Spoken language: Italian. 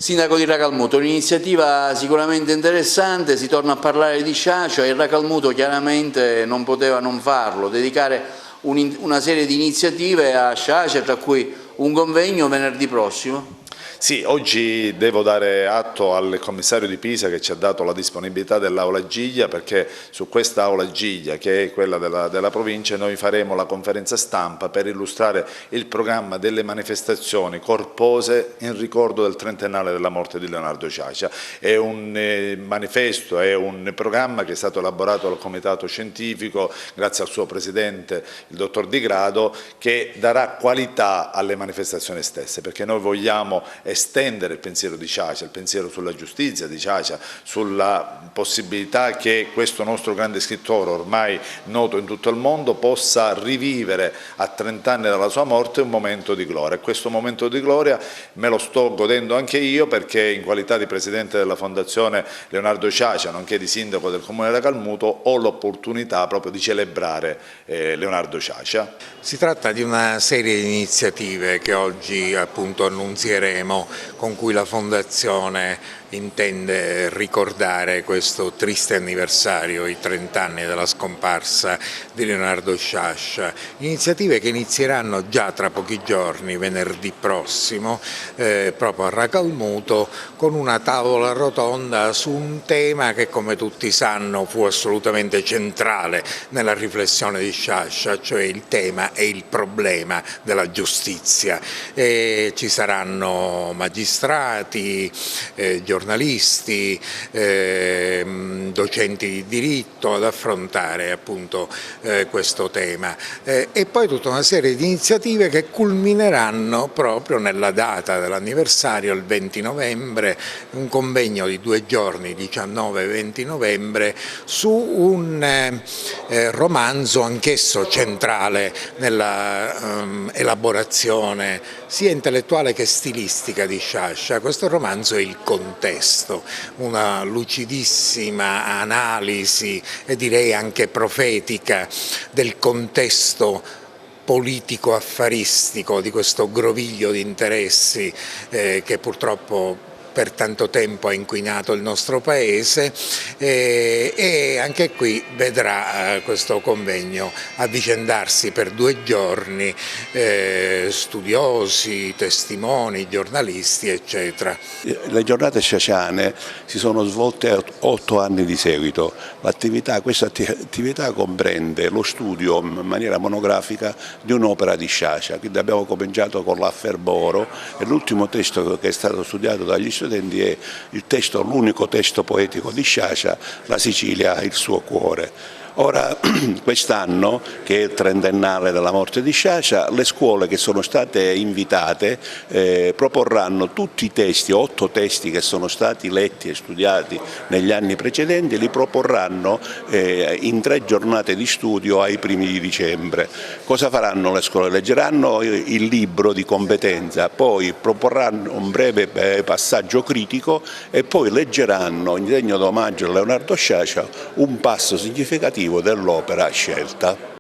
Sindaco di Racalmuto, un'iniziativa sicuramente interessante, si torna a parlare di Sciascia e Racalmuto chiaramente non poteva non farlo, dedicare una serie di iniziative a Sciascia, tra cui un convegno venerdì prossimo. Sì, oggi devo dare atto al commissario di Pisa che ci ha dato la disponibilità dell'Aula Giglia, perché su questa Aula Giglia, che è quella della provincia, noi faremo la conferenza stampa per illustrare il programma delle manifestazioni corpose in ricordo del trentennale della morte di Leonardo Sciascia. È un manifesto, è un programma che è stato elaborato dal comitato scientifico grazie al suo presidente, il dottor Di Grado, che darà qualità alle manifestazioni stesse, perché noi vogliamo estendere il pensiero di Sciascia, il pensiero sulla giustizia di Sciascia, sulla possibilità che questo nostro grande scrittore, ormai noto in tutto il mondo, possa rivivere a 30 anni dalla sua morte un momento di gloria. E questo momento di gloria me lo sto godendo anche io, perché in qualità di presidente della Fondazione Leonardo Sciascia, nonché di sindaco del Comune di Racalmuto, ho l'opportunità proprio di celebrare Leonardo Sciascia. Si tratta di una serie di iniziative che oggi appunto annunzieremo, con cui la Fondazione intende ricordare questo triste anniversario, i 30 anni dalla scomparsa di Leonardo Sciascia. Iniziative che inizieranno già tra pochi giorni, venerdì prossimo, proprio a Racalmuto, con una tavola rotonda su un tema che, come tutti sanno, fu assolutamente centrale nella riflessione di Sciascia, cioè il tema e il problema della giustizia. Ci saranno magistrati, giornalisti, docenti di diritto ad affrontare appunto questo tema, e poi tutta una serie di iniziative che culmineranno proprio nella data dell'anniversario, il 20 novembre, un convegno di 2 giorni, 19 e 20 novembre, su un romanzo anch'esso centrale nella elaborazione sia intellettuale che stilistica di Sciascia. Questo romanzo è Il contesto, una lucidissima analisi e direi anche profetica del contesto politico-affaristico di questo groviglio di interessi che purtroppo per tanto tempo ha inquinato il nostro Paese, e anche qui vedrà questo convegno avvicendarsi per 2 giorni studiosi, testimoni, giornalisti, eccetera. Le giornate sciasciane si sono svolte 8 anni di seguito. Questa attività comprende lo studio in maniera monografica di un'opera di Sciascia. Quindi abbiamo cominciato con l'Afferboro e l'ultimo testo che è stato studiato dagli studenti è l'unico testo poetico di Sciascia, La Sicilia, il suo cuore. Ora, quest'anno, che è il trentennale della morte di Sciascia, le scuole che sono state invitate proporranno tutti i testi, 8 testi che sono stati letti e studiati negli anni precedenti, li proporranno in 3 giornate di studio ai primi di dicembre. Cosa faranno le scuole? Leggeranno il libro di competenza, poi proporranno un breve passaggio critico e poi leggeranno, in segno d'omaggio a Leonardo Sciascia, un passo significativo dell'opera scelta.